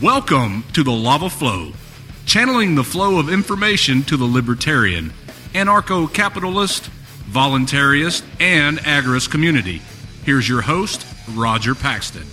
Welcome to the Lava Flow, channeling the flow of information to the libertarian, anarcho-capitalist, voluntarist, and agorist community. Here's your host, Roger Paxton.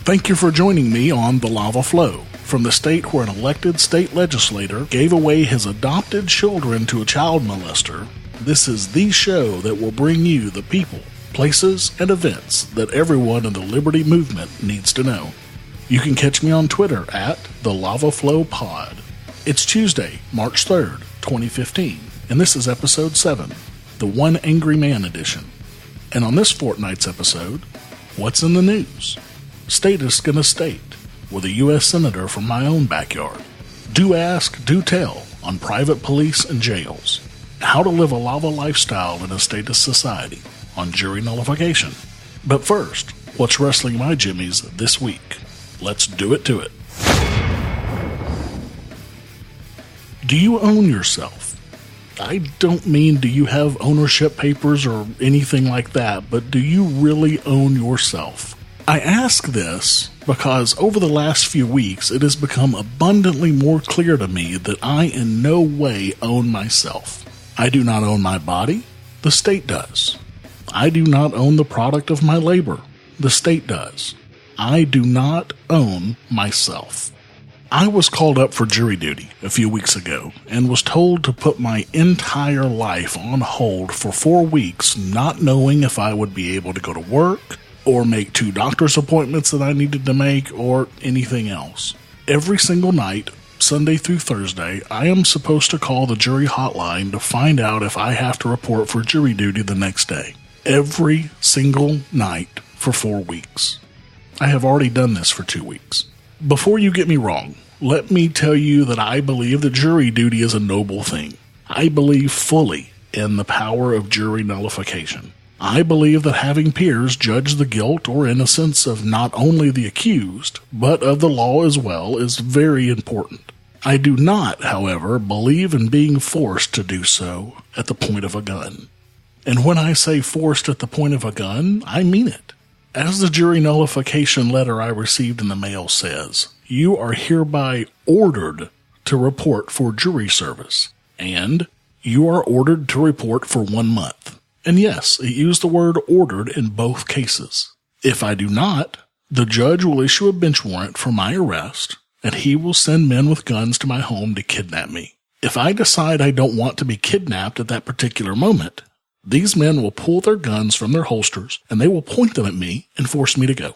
Thank you for joining me on the Lava Flow, from the state where an elected state legislator gave away his adopted children to a child molester. This is the show that will bring you the people, places, and events that everyone in the Liberty Movement needs to know. You can catch me on Twitter at the Lava Flow Pod. It's Tuesday, March 3rd, 2015, and this is episode 7, the One Angry Man edition. And on this fortnight's episode, what's in the news? Statist gonna state, with a U.S. Senator from my own backyard. Do ask, do tell on private police and jails. How to live a lava lifestyle in a statist society on jury nullification. But first, what's Rustling My Jimmies this week? Let's do it to it. Do you own yourself? I don't mean do you have ownership papers or anything like that, but do you really own yourself? I ask this because over the last few weeks it has become abundantly more clear to me that I in no way own myself. I do not own my body, the state does. I do not own the product of my labor, the state does. I do not own myself. I was called up for jury duty a few weeks ago and was told to put my entire life on hold for 4 weeks, not knowing if I would be able to go to work, or make 2 doctor's appointments that I needed to make, or anything else. Every single night, Sunday through Thursday, I am supposed to call the jury hotline to find out if I have to report for jury duty the next day. Every single night for 4 weeks. I have already done this for 2 weeks. Before you get me wrong, let me tell you that I believe that jury duty is a noble thing. I believe fully in the power of jury nullification. I believe that having peers judge the guilt or innocence of not only the accused, but of the law as well, is very important. I do not, however, believe in being forced to do so at the point of a gun. And when I say forced at the point of a gun, I mean it. As the jury nullification letter I received in the mail says, you are hereby ordered to report for jury service, and you are ordered to report for 1 month. And yes, it used the word ordered in both cases. If I do not, the judge will issue a bench warrant for my arrest, and he will send men with guns to my home to kidnap me. If I decide I don't want to be kidnapped at that particular moment, these men will pull their guns from their holsters, and they will point them at me and force me to go.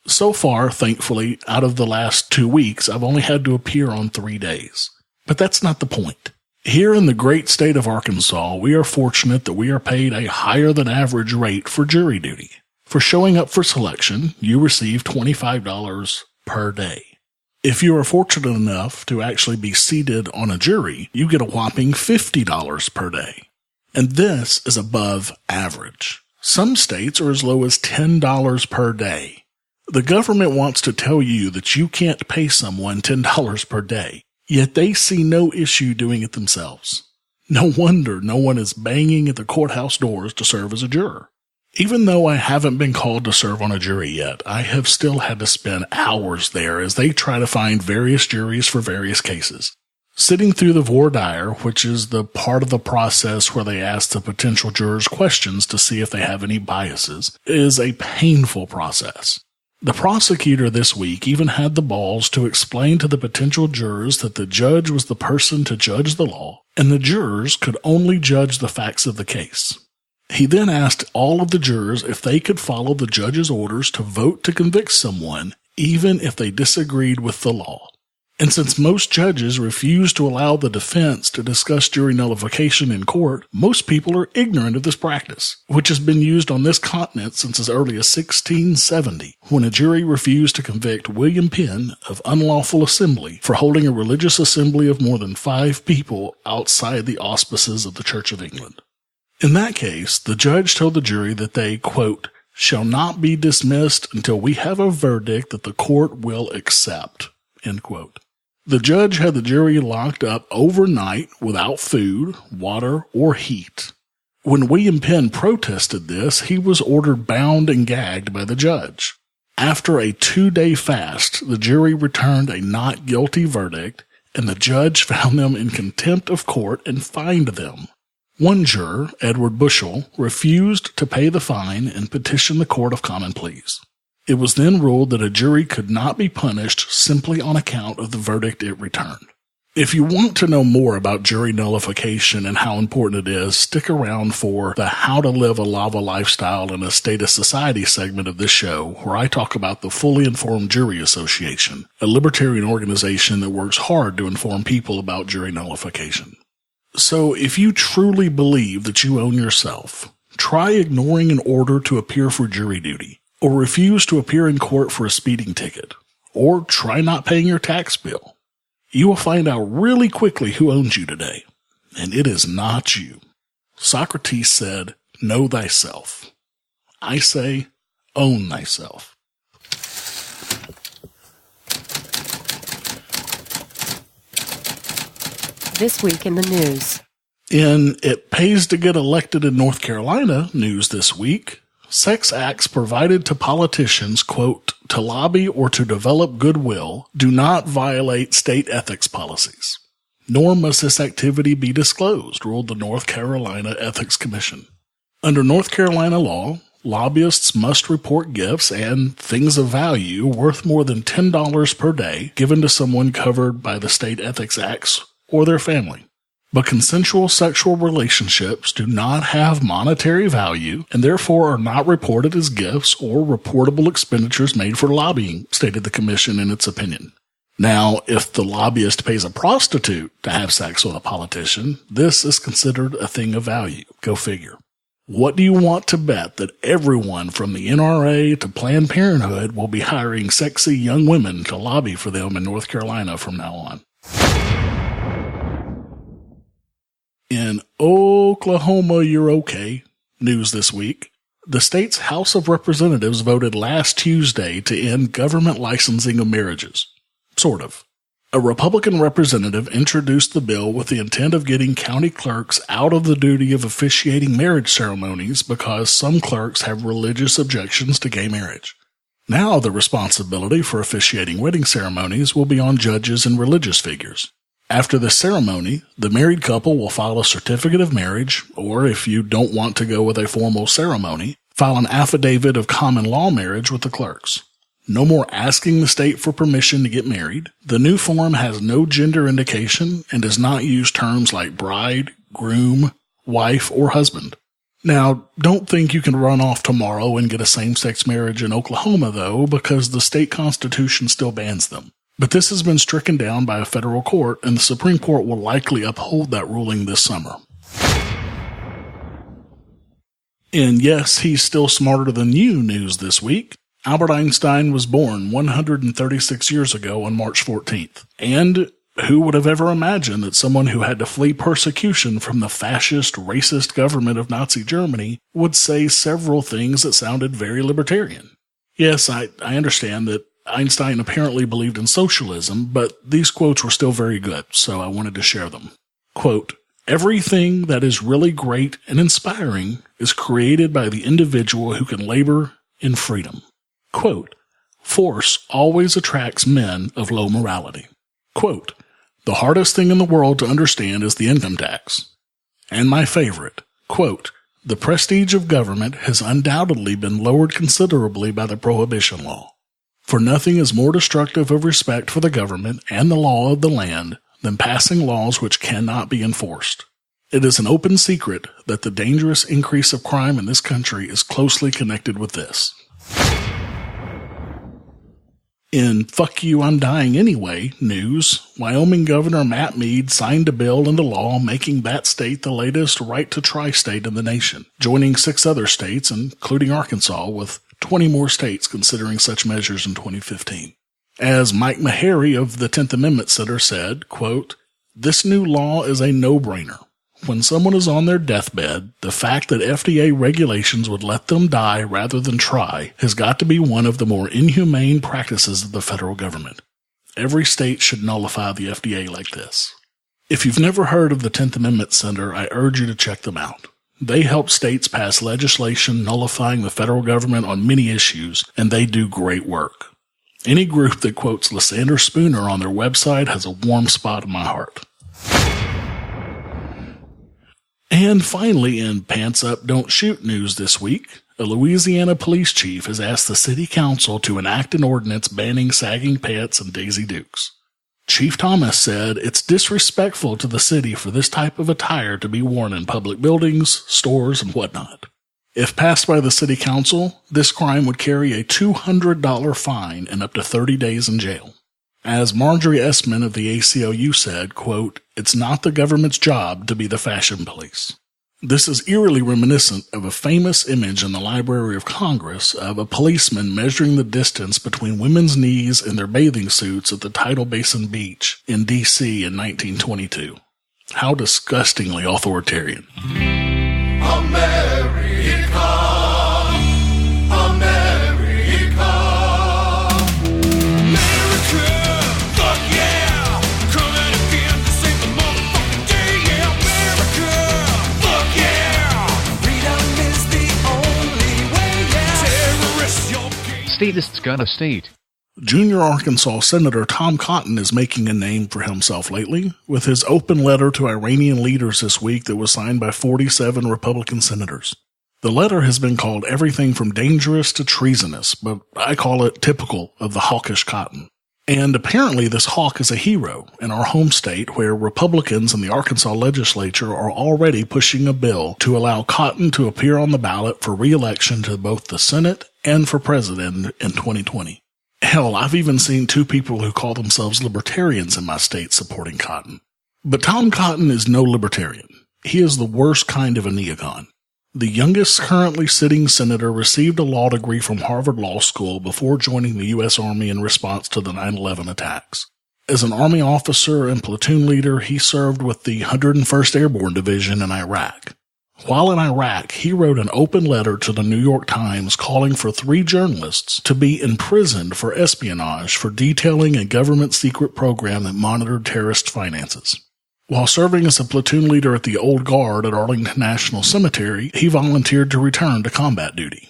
So far, thankfully, out of the last 2 weeks, I've only had to appear on 3 days. But that's not the point. Here in the great state of Arkansas, we are fortunate that we are paid a higher than average rate for jury duty. For showing up for selection, you receive $25 per day. If you are fortunate enough to actually be seated on a jury, you get a whopping $50 per day. And this is above average. Some states are as low as $10 per day. The government wants to tell you that you can't pay someone $10 per day. Yet they see no issue doing it themselves. No wonder no one is banging at the courthouse doors to serve as a juror. Even though I haven't been called to serve on a jury yet, I have still had to spend hours there as they try to find various juries for various cases. Sitting through the voir dire, which is the part of the process where they ask the potential jurors questions to see if they have any biases, is a painful process. The prosecutor this week even had the balls to explain to the potential jurors that the judge was the person to judge the law, and the jurors could only judge the facts of the case. He then asked all of the jurors if they could follow the judge's orders to vote to convict someone, even if they disagreed with the law. And since most judges refuse to allow the defense to discuss jury nullification in court, most people are ignorant of this practice, which has been used on this continent since as early as 1670, when a jury refused to convict William Penn of unlawful assembly for holding a religious assembly of more than 5 people outside the auspices of the Church of England. In that case, the judge told the jury that they, quote, shall not be dismissed until we have a verdict that the court will accept." End quote. The judge had the jury locked up overnight without food, water, or heat. When William Penn protested this, he was ordered bound and gagged by the judge. After a 2-day fast, the jury returned a not guilty verdict, and the judge found them in contempt of court and fined them. One juror, Edward Bushell, refused to pay the fine and petitioned the Court of Common Pleas. It was then ruled that a jury could not be punished simply on account of the verdict it returned. If you want to know more about jury nullification and how important it is, stick around for the How to Live a Lava Lifestyle in a State of Society segment of this show, where I talk about the Fully Informed Jury Association, a libertarian organization that works hard to inform people about jury nullification. So if you truly believe that you own yourself, try ignoring an order to appear for jury duty, or refuse to appear in court for a speeding ticket, or try not paying your tax bill. You will find out really quickly who owns you today, and it is not you. Socrates said, "Know thyself." I say, own thyself. This week in the news. In It Pays to Get Elected in North Carolina news this week, sex acts provided to politicians, quote, "to lobby or to develop goodwill do not violate state ethics policies, nor must this activity be disclosed," ruled the North Carolina Ethics Commission. Under North Carolina law, lobbyists must report gifts and things of value worth more than $10 per day given to someone covered by the state ethics acts or their family. But consensual sexual relationships do not have monetary value and therefore are not reported as gifts or reportable expenditures made for lobbying, stated the commission in its opinion. Now, if the lobbyist pays a prostitute to have sex with a politician, this is considered a thing of value. Go figure. What do you want to bet that everyone from the NRA to Planned Parenthood will be hiring sexy young women to lobby for them in North Carolina from now on? In Oklahoma, you're okay news this week, the state's House of Representatives voted last Tuesday to end government licensing of marriages. Sort of. A Republican representative introduced the bill with the intent of getting county clerks out of the duty of officiating marriage ceremonies because some clerks have religious objections to gay marriage. Now the responsibility for officiating wedding ceremonies will be on judges and religious figures. After the ceremony, the married couple will file a certificate of marriage, or if you don't want to go with a formal ceremony, file an affidavit of common law marriage with the clerks. No more asking the state for permission to get married. The new form has no gender indication and does not use terms like bride, groom, wife, or husband. Now, don't think you can run off tomorrow and get a same-sex marriage in Oklahoma, though, because the state constitution still bans them. But this has been stricken down by a federal court, and the Supreme Court will likely uphold that ruling this summer. And yes, he's still smarter than you news this week. Albert Einstein was born 136 years ago on March 14th. And who would have ever imagined that someone who had to flee persecution from the fascist, racist government of Nazi Germany would say several things that sounded very libertarian? Yes, I understand that Einstein apparently believed in socialism, but these quotes were still very good, so I wanted to share them. Quote, "Everything that is really great and inspiring is created by the individual who can labor in freedom." Quote, "Force always attracts men of low morality." Quote, "The hardest thing in the world to understand is the income tax." And my favorite, quote, "The prestige of government has undoubtedly been lowered considerably by the prohibition law. For nothing is more destructive of respect for the government and the law of the land than passing laws which cannot be enforced. It is an open secret that the dangerous increase of crime in this country is closely connected with this." In Fuck You, I'm Dying Anyway news, Wyoming Governor Matt Mead signed a bill into law making that state the latest right-to-try state in the nation, joining 6 other states, including Arkansas, with 20 more states considering such measures in 2015. As Mike Meharry of the 10th Amendment Center said, quote, "This new law is a no-brainer. When someone is on their deathbed, the fact that FDA regulations would let them die rather than try has got to be one of the more inhumane practices of the federal government. Every state should nullify the FDA like this. If you've never heard of the 10th Amendment Center, I urge you to check them out. They help states pass legislation nullifying the federal government on many issues, and they do great work. Any group that quotes Lysander Spooner on their website has a warm spot in my heart. And finally, in Pants Up, Don't Shoot news this week, a Louisiana police chief has asked the city council to enact an ordinance banning sagging pants and Daisy Dukes. Chief Thomas said it's disrespectful to the city for this type of attire to be worn in public buildings, stores, and whatnot. If passed by the city council, this crime would carry a $200 fine and up to 30 days in jail. As Marjorie Essman of the ACLU said, quote, "It's not the government's job to be the fashion police." This is eerily reminiscent of a famous image in the Library of Congress of a policeman measuring the distance between women's knees in their bathing suits at the Tidal Basin Beach in D.C. in 1922. How disgustingly authoritarian. America, America, America, fuck yeah, coming again to save the motherfucking day, yeah, America, fuck yeah, freedom is the only way, yeah, terrorists, your game. Statist's got a state. Junior Arkansas Senator Tom Cotton is making a name for himself lately, with his open letter to Iranian leaders this week that was signed by 47 Republican senators. The letter has been called everything from dangerous to treasonous, but I call it typical of the hawkish Cotton. And apparently this hawk is a hero in our home state, where Republicans in the Arkansas legislature are already pushing a bill to allow Cotton to appear on the ballot for re-election to both the Senate and for president in 2020. Hell, I've even seen two people who call themselves libertarians in my state supporting Cotton. But Tom Cotton is no libertarian. He is the worst kind of a neocon. The youngest currently sitting senator received a law degree from Harvard Law School before joining the U.S. Army in response to the 9/11 attacks. As an Army officer and platoon leader, he served with the 101st Airborne Division in Iraq. While in Iraq, he wrote an open letter to the New York Times calling for 3 journalists to be imprisoned for espionage for detailing a government secret program that monitored terrorist finances. While serving as a platoon leader at the Old Guard at Arlington National Cemetery, he volunteered to return to combat duty.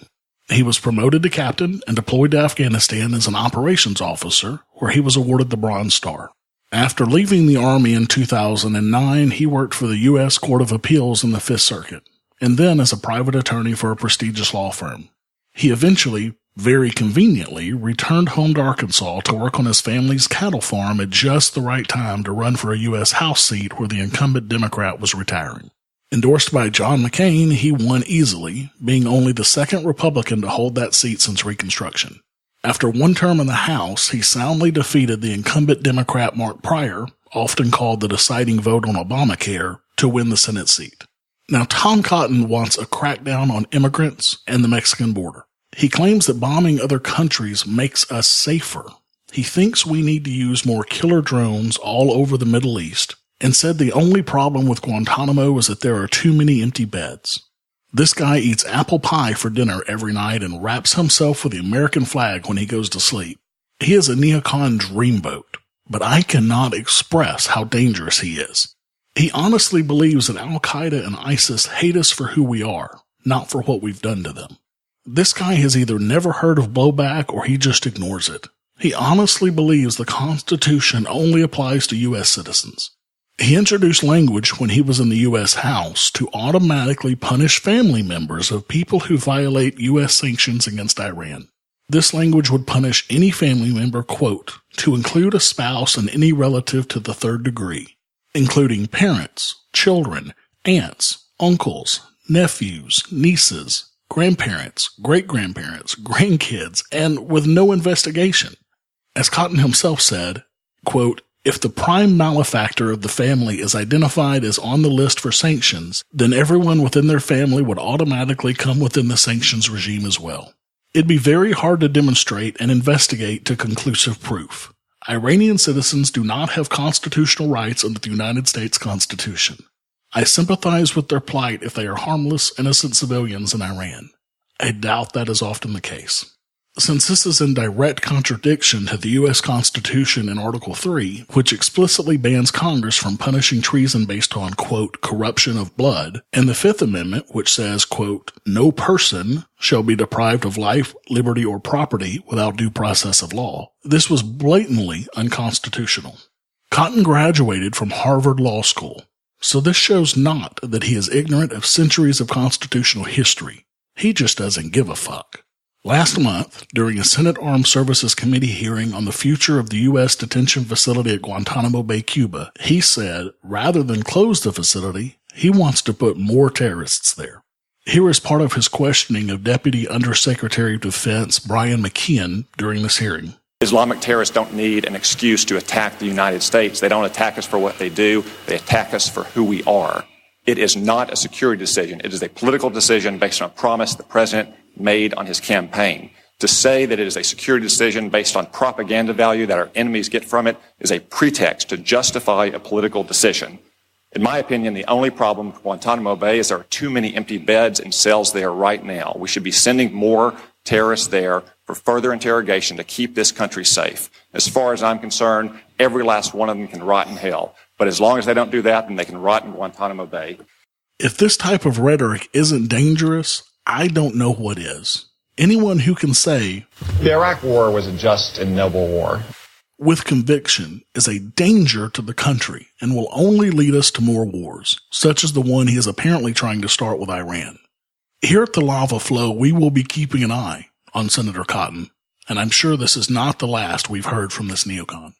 He was promoted to captain and deployed to Afghanistan as an operations officer, where he was awarded the Bronze Star. After leaving the Army in 2009, he worked for the U.S. Court of Appeals in the Fifth Circuit, and then as a private attorney for a prestigious law firm. He eventually, very conveniently, returned home to Arkansas to work on his family's cattle farm at just the right time to run for a U.S. House seat where the incumbent Democrat was retiring. Endorsed by John McCain, he won easily, being only the second Republican to hold that seat since Reconstruction. After one term in the House, he soundly defeated the incumbent Democrat Mark Pryor, often called the deciding vote on Obamacare, to win the Senate seat. Now, Tom Cotton wants a crackdown on immigrants and the Mexican border. He claims that bombing other countries makes us safer. He thinks we need to use more killer drones all over the Middle East, and said the only problem with Guantanamo is that there are too many empty beds. This guy eats apple pie for dinner every night and wraps himself with the American flag when he goes to sleep. He is a neocon dreamboat, but I cannot express how dangerous he is. He honestly believes that Al-Qaeda and ISIS hate us for who we are, not for what we've done to them. This guy has either never heard of blowback or he just ignores it. He honestly believes the Constitution only applies to U.S. citizens. He introduced language when he was in the U.S. House to automatically punish family members of people who violate U.S. sanctions against Iran. This language would punish any family member, quote, to include a spouse and any relative to the third degree, including parents, children, aunts, uncles, nephews, nieces, grandparents, great-grandparents, grandkids, and with no investigation. As Cotton himself said, quote, if the prime malefactor of the family is identified as on the list for sanctions, then everyone within their family would automatically come within the sanctions regime as well. It'd be very hard to demonstrate and investigate to conclusive proof. Iranian citizens do not have constitutional rights under the United States Constitution. I sympathize with their plight if they are harmless, innocent civilians in Iran. I doubt that is often the case. Since this is in direct contradiction to the U.S. Constitution in Article 3, which explicitly bans Congress from punishing treason based on, quote, corruption of blood, and the Fifth Amendment, which says, quote, no person shall be deprived of life, liberty, or property without due process of law, this was blatantly unconstitutional. Cotton graduated from Harvard Law School, so this shows not that he is ignorant of centuries of constitutional history. He just doesn't give a fuck. Last month, during a Senate Armed Services Committee hearing on the future of the U.S. detention facility at Guantanamo Bay, Cuba, he said, rather than close the facility, he wants to put more terrorists there. Here is part of his questioning of Deputy Undersecretary of Defense Brian McKeon during this hearing. Islamic terrorists don't need an excuse to attack the United States. They don't attack us for what they do. They attack us for who we are. It is not a security decision. It is a political decision based on a promise the president made on his campaign. To say that it is a security decision based on propaganda value that our enemies get from it is a pretext to justify a political decision. In my opinion, the only problem with Guantanamo Bay is there are too many empty beds and cells there right now. We should be sending more terrorists there for further interrogation to keep this country safe. As far as I'm concerned, every last one of them can rot in hell. But as long as they don't do that, then they can rot in Guantanamo Bay. If this type of rhetoric isn't dangerous, I don't know what is. Anyone who can say, the Iraq War was a just and noble war, with conviction, is a danger to the country and will only lead us to more wars, such as the one he is apparently trying to start with Iran. Here at the Lava Flow, we will be keeping an eye on Senator Cotton, and I'm sure this is not the last we've heard from this neocon.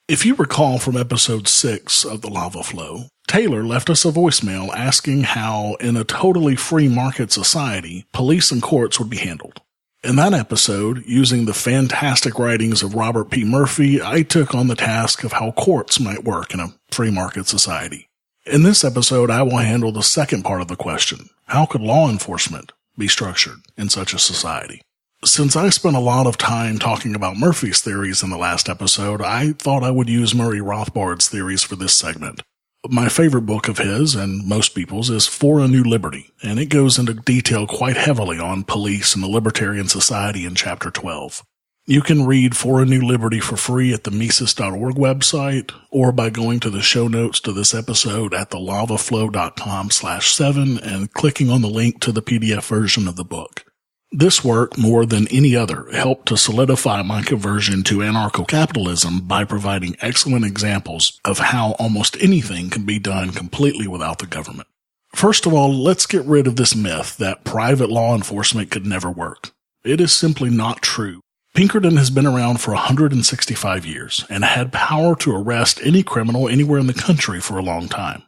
If you recall from episode 6 of the Lava Flow, Taylor left us a voicemail asking how, in a totally free market society, police and courts would be handled. In that episode, using the fantastic writings of Robert P. Murphy, I took on the task of how courts might work in a free market society. In this episode, I will handle the second part of the question: how could law enforcement be structured in such a society? Since I spent a lot of time talking about Murphy's theories in the last episode, I thought I would use Murray Rothbard's theories for this segment. My favorite book of his, and most people's, is For a New Liberty, and it goes into detail quite heavily on police and the libertarian society in Chapter 12. You can read For a New Liberty for free at the Mises.org website, or by going to the show notes to this episode at thelavaflow.com/7 and clicking on the link to the PDF version of the book. This work, more than any other, helped to solidify my conversion to anarcho-capitalism by providing excellent examples of how almost anything can be done completely without the government. First of all, let's get rid of this myth that private law enforcement could never work. It is simply not true. Pinkerton has been around for 165 years and had power to arrest any criminal anywhere in the country for a long time.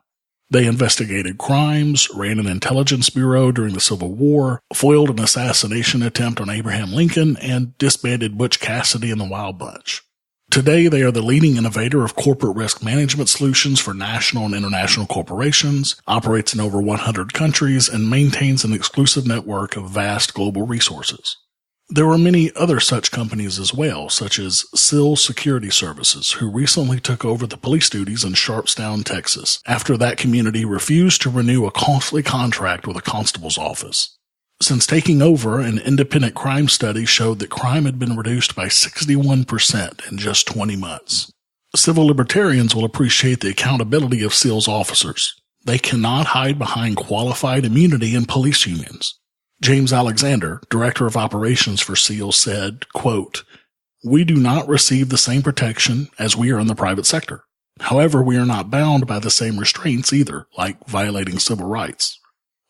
They investigated crimes, ran an intelligence bureau during the Civil War, foiled an assassination attempt on Abraham Lincoln, and disbanded Butch Cassidy and the Wild Bunch. Today, they are the leading innovator of corporate risk management solutions for national and international corporations, operates in over 100 countries, and maintains an exclusive network of vast global resources. There are many other such companies as well, such as SIL Security Services, who recently took over the police duties in Sharpstown, Texas, after that community refused to renew a costly contract with a constable's office. Since taking over, an independent crime study showed that crime had been reduced by 61% in just 20 months. Civil libertarians will appreciate the accountability of SIL's officers. They cannot hide behind qualified immunity in police unions. James Alexander, Director of Operations for SEAL, said, quote, "We do not receive the same protection as we are in the private sector. However, we are not bound by the same restraints either, like violating civil rights.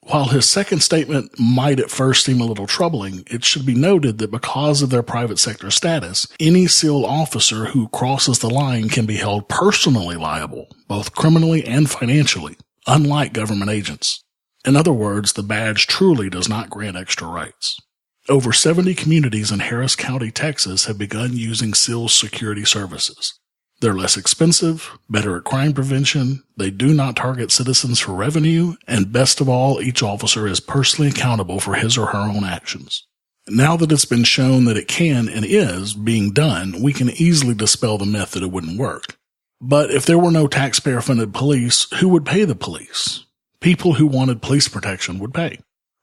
While his second statement might at first seem a little troubling, it should be noted that because of their private sector status, any SEAL officer who crosses the line can be held personally liable, both criminally and financially, unlike government agents. In other words, the badge truly does not grant extra rights. Over 70 communities in Harris County, Texas have begun using SEAL's security services. They're less expensive, better at crime prevention, they do not target citizens for revenue, and best of all, each officer is personally accountable for his or her own actions. Now that it's been shown that it can and is being done, we can easily dispel the myth that it wouldn't work. But if there were no taxpayer-funded police, who would pay the police? People who wanted police protection would pay.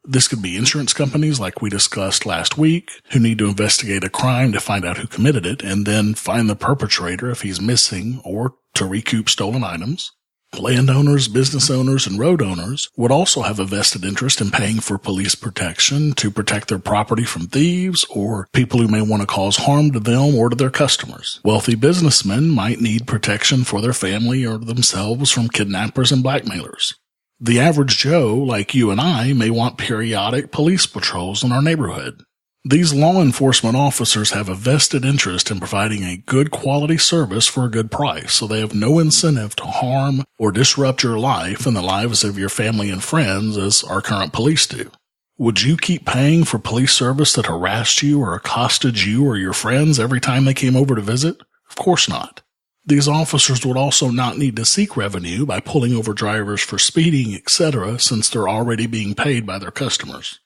This could be insurance companies like we discussed last week, who need to investigate a crime to find out who committed it and then find the perpetrator if he's missing or to recoup stolen items. Landowners, business owners, and road owners would also have a vested interest in paying for police protection to protect their property from thieves or people who may want to cause harm to them or to their customers. Wealthy businessmen might need protection for their family or themselves from kidnappers and blackmailers. The average Joe, like you and I, may want periodic police patrols in our neighborhood. These law enforcement officers have a vested interest in providing a good quality service for a good price, so they have no incentive to harm or disrupt your life and the lives of your family and friends as our current police do. Would you keep paying for police service that harassed you or accosted you or your friends every time they came over to visit? Of course not. These officers would also not need to seek revenue by pulling over drivers for speeding, etc., since they're already being paid by their customers.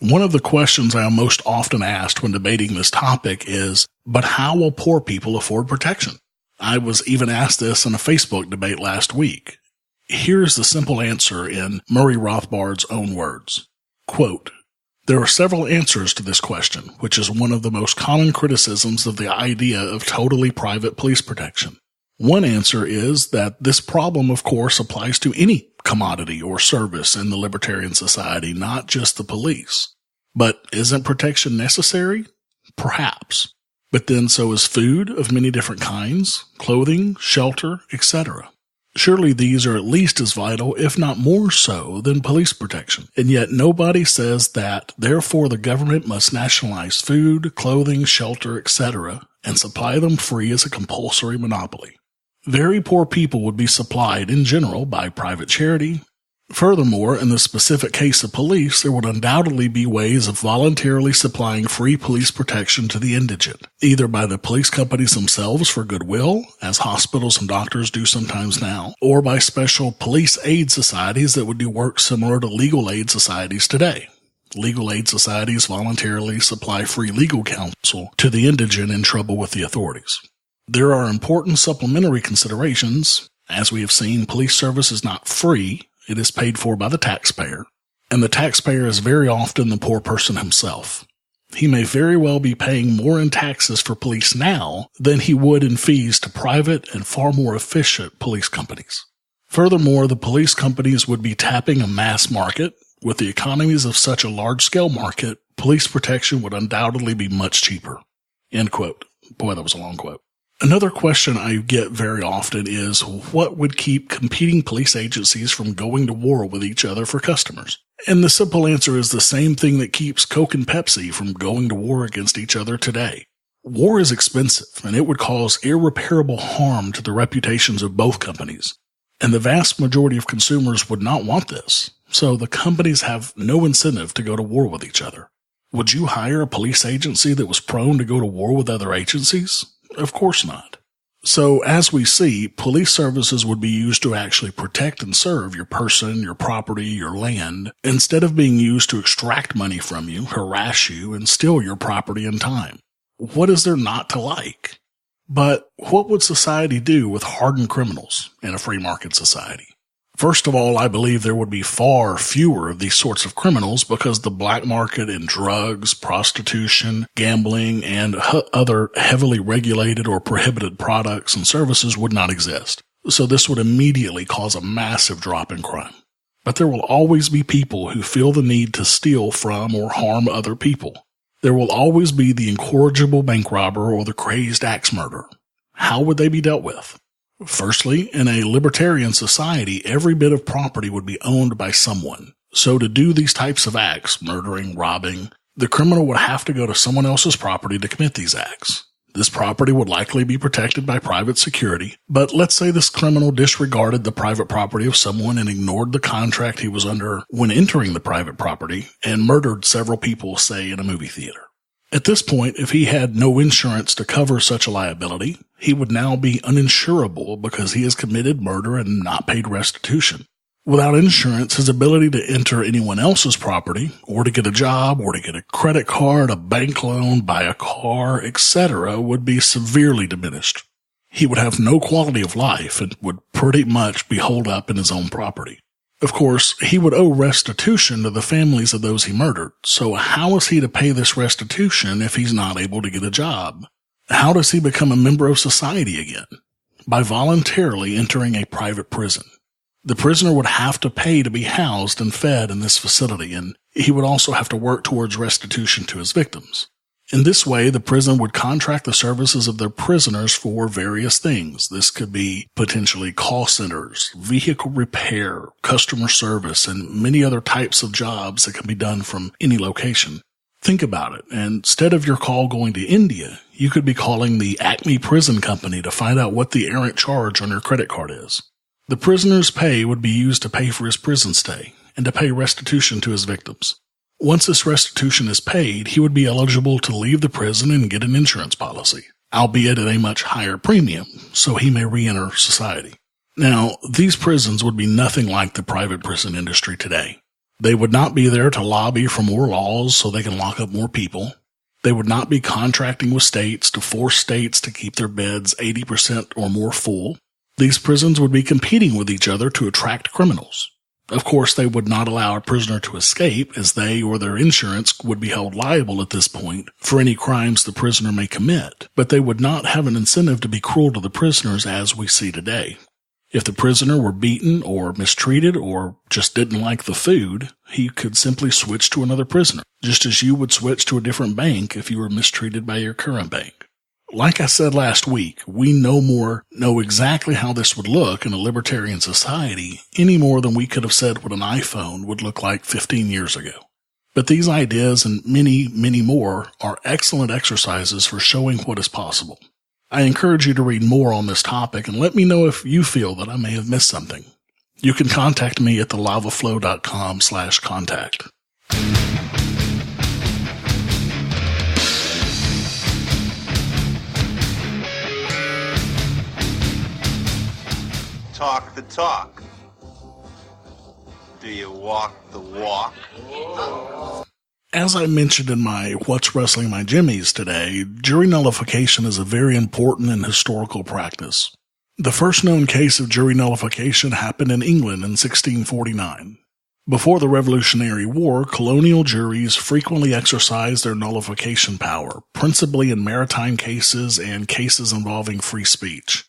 One of the questions I am most often asked when debating this topic is, but how will poor people afford protection? I was even asked this in a Facebook debate last week. Here's the simple answer in Murray Rothbard's own words. Quote, "There are several answers to this question, which is one of the most common criticisms of the idea of totally private police protection. One answer is that this problem, of course, applies to any commodity or service in the libertarian society, not just the police. But isn't protection necessary? Perhaps. But then so is food of many different kinds, clothing, shelter, etc. Surely these are at least as vital, if not more so, than police protection. And yet nobody says that, therefore the government must nationalize food, clothing, shelter, etc., and supply them free as a compulsory monopoly. Very poor people would be supplied in general by private charity. Furthermore, in the specific case of police, there would undoubtedly be ways of voluntarily supplying free police protection to the indigent, either by the police companies themselves for goodwill, as hospitals and doctors do sometimes now, or by special police aid societies that would do work similar to legal aid societies today. Legal aid societies voluntarily supply free legal counsel to the indigent in trouble with the authorities. There are important supplementary considerations. As we have seen, police service is not free. It is paid for by the taxpayer, and the taxpayer is very often the poor person himself. He may very well be paying more in taxes for police now than he would in fees to private and far more efficient police companies. Furthermore, the police companies would be tapping a mass market. With the economies of such a large-scale market, police protection would undoubtedly be much cheaper." End quote. Boy, that was a long quote. Another question I get very often is, what would keep competing police agencies from going to war with each other for customers? And the simple answer is the same thing that keeps Coke and Pepsi from going to war against each other today. War is expensive, and it would cause irreparable harm to the reputations of both companies. And the vast majority of consumers would not want this, so the companies have no incentive to go to war with each other. Would you hire a police agency that was prone to go to war with other agencies? Of course not. So, as we see, police services would be used to actually protect and serve your person, your property, your land, instead of being used to extract money from you, harass you, and steal your property and time. What is there not to like? But what would society do with hardened criminals in a free market society? First of all, I believe there would be far fewer of these sorts of criminals because the black market in drugs, prostitution, gambling, and other heavily regulated or prohibited products and services would not exist. So this would immediately cause a massive drop in crime. But there will always be people who feel the need to steal from or harm other people. There will always be the incorrigible bank robber or the crazed axe murderer. How would they be dealt with? Firstly, in a libertarian society, every bit of property would be owned by someone. So to do these types of acts, murdering, robbing, the criminal would have to go to someone else's property to commit these acts. This property would likely be protected by private security, but let's say this criminal disregarded the private property of someone and ignored the contract he was under when entering the private property and murdered several people, say, in a movie theater. At this point, if he had no insurance to cover such a liability, he would now be uninsurable because he has committed murder and not paid restitution. Without insurance, his ability to enter anyone else's property, or to get a job, or to get a credit card, a bank loan, buy a car, etc., would be severely diminished. He would have no quality of life and would pretty much be holed up in his own property. Of course, he would owe restitution to the families of those he murdered, so how is he to pay this restitution if he's not able to get a job? How does he become a member of society again? By voluntarily entering a private prison. The prisoner would have to pay to be housed and fed in this facility, and he would also have to work towards restitution to his victims. In this way, the prison would contract the services of their prisoners for various things. This could be potentially call centers, vehicle repair, customer service, and many other types of jobs that can be done from any location. Think about it. Instead of your call going to India, you could be calling the Acme Prison Company to find out what the errant charge on your credit card is. The prisoner's pay would be used to pay for his prison stay and to pay restitution to his victims. Once this restitution is paid, he would be eligible to leave the prison and get an insurance policy, albeit at a much higher premium, so he may re-enter society. Now, these prisons would be nothing like the private prison industry today. They would not be there to lobby for more laws so they can lock up more people. They would not be contracting with states to force states to keep their beds 80% or more full. These prisons would be competing with each other to attract criminals. Of course, they would not allow a prisoner to escape, as they or their insurance would be held liable at this point for any crimes the prisoner may commit, but they would not have an incentive to be cruel to the prisoners as we see today. If the prisoner were beaten or mistreated or just didn't like the food, he could simply switch to another prisoner, just as you would switch to a different bank if you were mistreated by your current bank. Like I said last week, we know exactly how this would look in a libertarian society any more than we could have said what an iPhone would look like 15 years ago. But these ideas and many, many more are excellent exercises for showing what is possible. I encourage you to read more on this topic and let me know if you feel that I may have missed something. You can contact me at thelavaflow.com/contact. Talk the talk. Do you walk the walk? As I mentioned in my What's Rustling My Jimmies today, jury nullification is a very important and historical practice. The first known case of jury nullification happened in England in 1649. Before the Revolutionary War, colonial juries frequently exercised their nullification power, principally in maritime cases and cases involving free speech.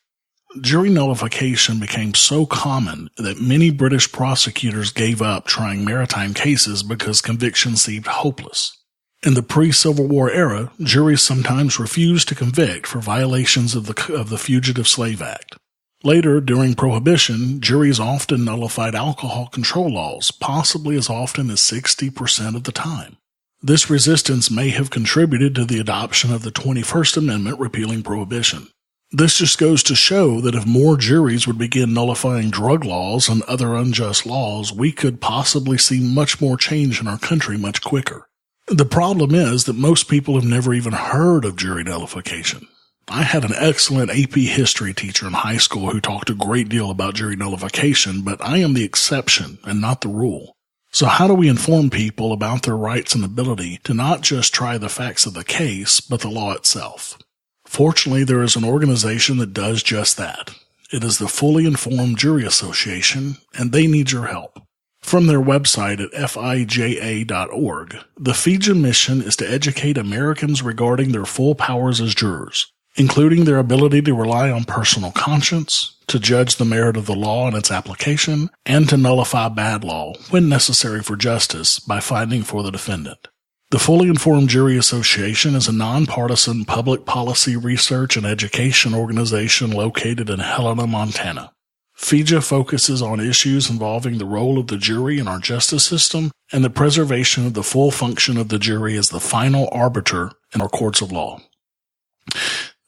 Jury nullification became so common that many British prosecutors gave up trying maritime cases because convictions seemed hopeless. In the pre-Civil War era, juries sometimes refused to convict for violations of the Fugitive Slave Act. Later, during Prohibition, juries often nullified alcohol control laws, possibly as often as 60% of the time. This resistance may have contributed to the adoption of the 21st Amendment repealing Prohibition. This just goes to show that if more juries would begin nullifying drug laws and other unjust laws, we could possibly see much more change in our country much quicker. The problem is that most people have never even heard of jury nullification. I had an excellent AP history teacher in high school who talked a great deal about jury nullification, but I am the exception and not the rule. So how do we inform people about their rights and ability to not just try the facts of the case, but the law itself? Fortunately, there is an organization that does just that. It is the Fully Informed Jury Association, and they need your help. From their website at fija.org, the FIJA mission is to educate Americans regarding their full powers as jurors, including their ability to rely on personal conscience, to judge the merit of the law and its application, and to nullify bad law, when necessary for justice, by finding for the defendant. The Fully Informed Jury Association is a nonpartisan public policy research and education organization located in Helena, Montana. FIJA focuses on issues involving the role of the jury in our justice system and the preservation of the full function of the jury as the final arbiter in our courts of law.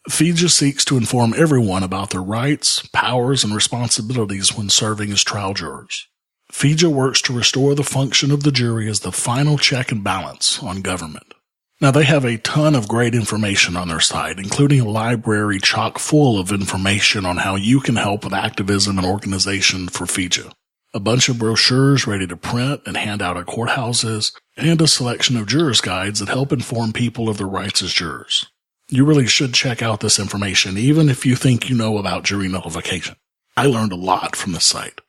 FIJA seeks to inform everyone about their rights, powers, and responsibilities when serving as trial jurors. FIJA works to restore the function of the jury as the final check and balance on government. Now, they have a ton of great information on their site, including a library chock full of information on how you can help with activism and organization for FIJA, a bunch of brochures ready to print and hand out at courthouses, and a selection of jurors' guides that help inform people of their rights as jurors. You really should check out this information, even if you think you know about jury nullification. I learned a lot from this site.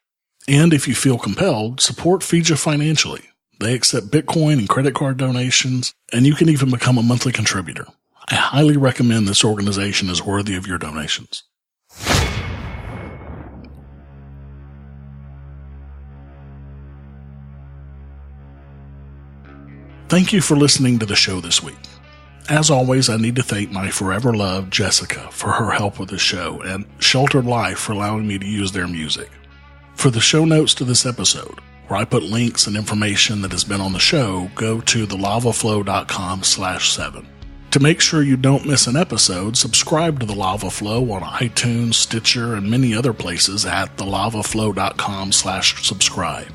And if you feel compelled, support FIJA financially. They accept Bitcoin and credit card donations, and you can even become a monthly contributor. I highly recommend this organization is worthy of your donations. Thank you for listening to the show this week. As always, I need to thank my forever love, Jessica, for her help with the show, and Sheltered Life for allowing me to use their music. For the show notes to this episode, where I put links and information that has been on the show, go to thelavaflow.com/7. To make sure you don't miss an episode, subscribe to The Lava Flow on iTunes, Stitcher, and many other places at thelavaflow.com/subscribe.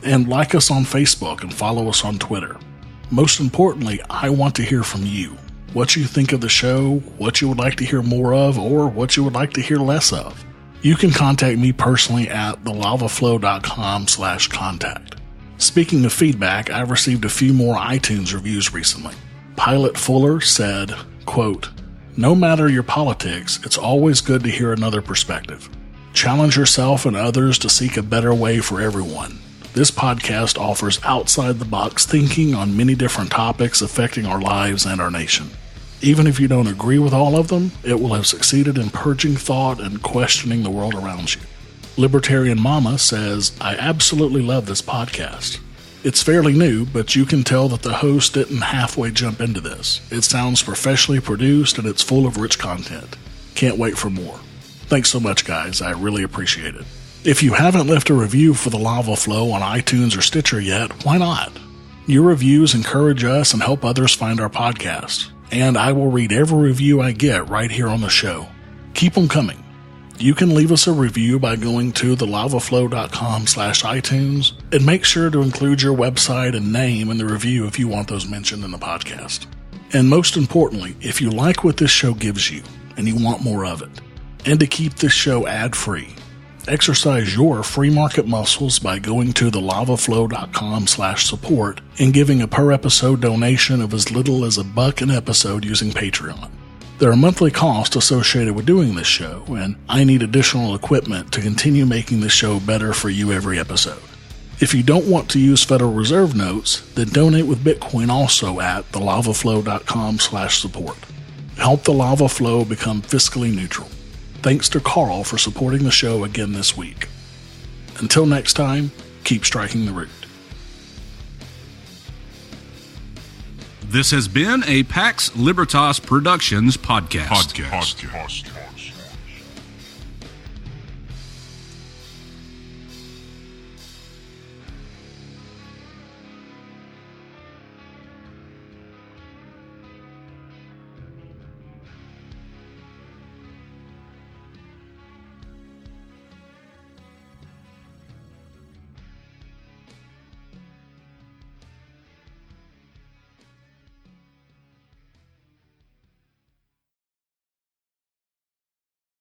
And like us on Facebook and follow us on Twitter. Most importantly, I want to hear from you. What you think of the show, what you would like to hear more of, or what you would like to hear less of. You can contact me personally at thelavaflow.com/contact. Speaking of feedback, I've received a few more iTunes reviews recently. Pilot Fuller said, quote, "No matter your politics, it's always good to hear another perspective. Challenge yourself and others to seek a better way for everyone. This podcast offers outside-the-box thinking on many different topics affecting our lives and our nation. Even if you don't agree with all of them, it will have succeeded in purging thought and questioning the world around you." Libertarian Mama says, "I absolutely love this podcast. It's fairly new, but you can tell that the host didn't halfway jump into this. It sounds professionally produced and it's full of rich content. Can't wait for more." Thanks so much, guys. I really appreciate it. If you haven't left a review for The Lava Flow on iTunes or Stitcher yet, why not? Your reviews encourage us and help others find our podcast. And I will read every review I get right here on the show. Keep them coming. You can leave us a review by going to thelavaflow.com/iTunes and make sure to include your website and name in the review if you want those mentioned in the podcast. And most importantly, if you like what this show gives you and you want more of it, and to keep this show ad-free, exercise your free market muscles by going to thelavaflow.com/support and giving a per episode donation of as little as $1 an episode using Patreon. There are monthly costs associated with doing this show, and I need additional equipment to continue making this show better for you every episode. If you don't want to use Federal Reserve notes, then donate with Bitcoin also at thelavaflow.com/support. Help the Lava Flow become fiscally neutral. Thanks to Carl for supporting the show again this week. Until next time, keep striking the root. This has been a Pax Libertas Productions podcast.